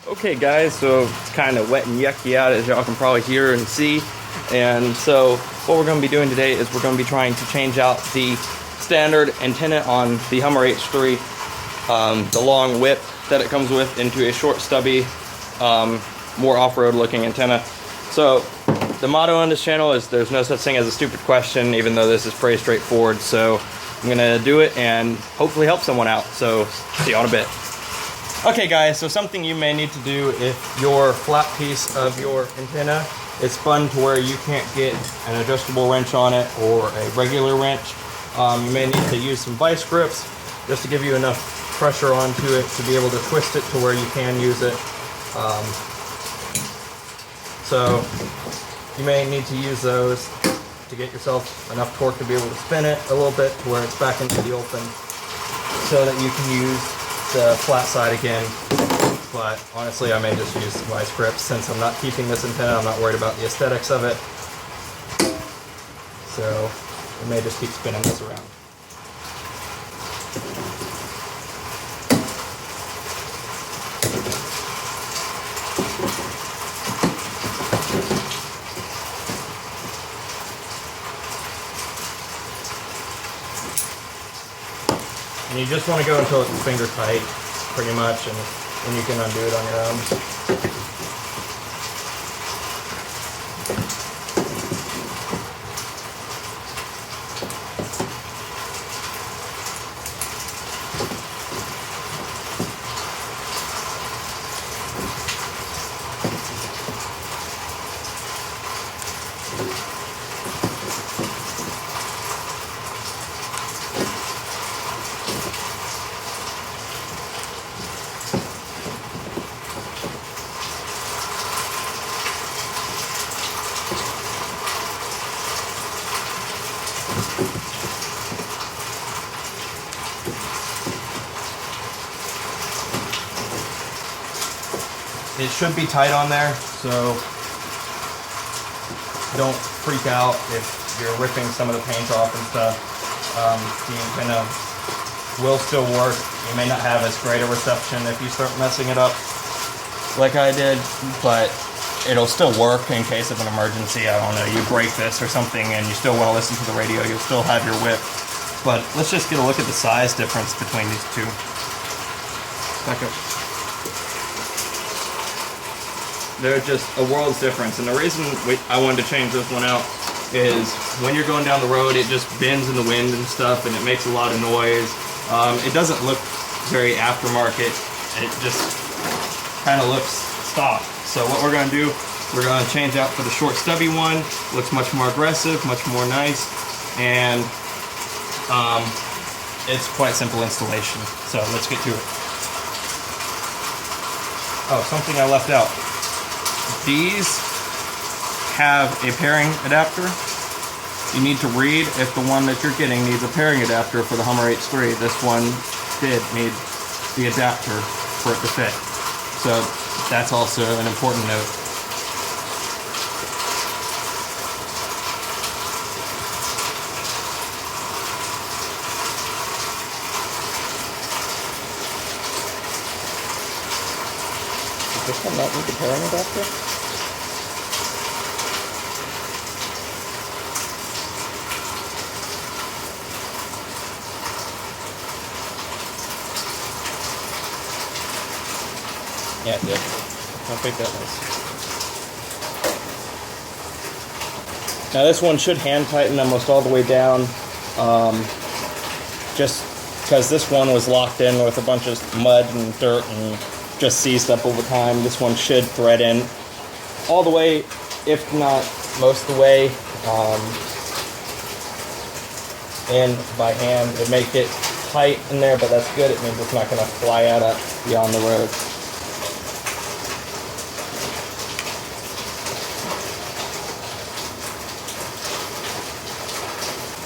Okay guys, so it's kind of wet and yucky out, as y'all can probably hear and see. And so what we're going to be doing today is we're going to be trying to change out the standard antenna on the Hummer H3, the long whip that it comes with, into a short stubby, more off-road looking antenna. So the motto on this channel is there's no such thing as a stupid question, even though this is pretty straightforward. So I'm going to do it and hopefully help someone out. So see you in a bit. Okay guys, so something you may need to do if your flat piece of your antenna is spun to where you can't get an adjustable wrench on it or a regular wrench, you may need to use some vice grips just to give you enough pressure onto it to be able to twist it to where you can use it. So you may need to use those to get yourself enough torque to be able to spin it a little bit to where it's back into the open so that you can use the flat side again. But honestly, I may just use vice grips since I'm not keeping this antenna. I'm not worried about the aesthetics of it, so I may just keep spinning this around. And you just want to go until it's finger tight, pretty much, and then you can undo it on your own. It should be tight on there, so don't freak out if you're ripping some of the paint off and stuff. The antenna will still work. You may not have as great a reception if you start messing it up like I did, but it'll still work in case of an emergency. I don't know, you break this or something and you still want to listen to the radio, you'll still have your whip. But let's just get a look at the size difference between these two. Back up. They're just a world's difference, and the reason I wanted to change this one out is when you're going down the road, it just bends in the wind and stuff, and it makes a lot of noise. It doesn't look very aftermarket. It just kind of looks stock. So what we're going to do, we're going to change out for the short stubby one. Looks much more aggressive, much more nice, and it's quite simple installation. So let's get to it. Oh, something I left out. These have a pairing adapter. You need to read if the one that you're getting needs a pairing adapter for the Hummer H3. This one did need the adapter for it to fit. So that's also an important note. Does this one not need the pairing adapter? Yeah, it did. How big that was. Now this one should hand tighten almost all the way down, just because this one was locked in with a bunch of mud and dirt and just seized up over time. This one should thread in all the way, if not most of the way, in by hand. It may get tight in there, but that's good. It means it's not going to fly out beyond the road.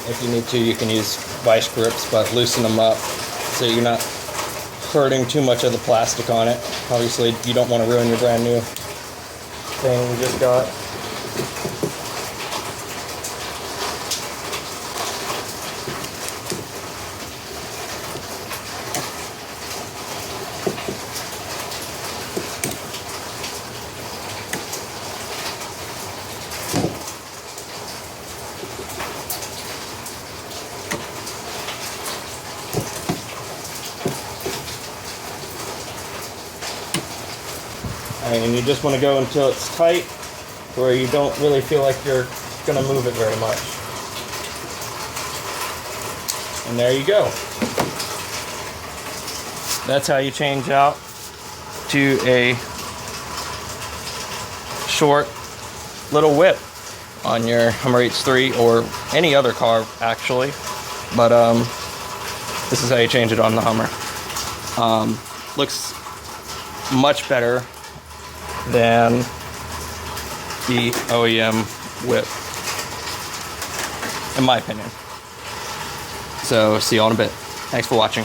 If you need to, you can use vice grips, but loosen them up so you're not hurting too much of the plastic on it. Obviously, you don't want to ruin your brand new thing we just got. And you just want to go until it's tight, where you don't really feel like you're going to move it very much. And there you go. That's how you change out to a short little whip on your Hummer H3 or any other car actually, but this is how you change it on the Hummer. Looks much better than the OEM whip, in my opinion. So see you all in a bit. Thanks for watching.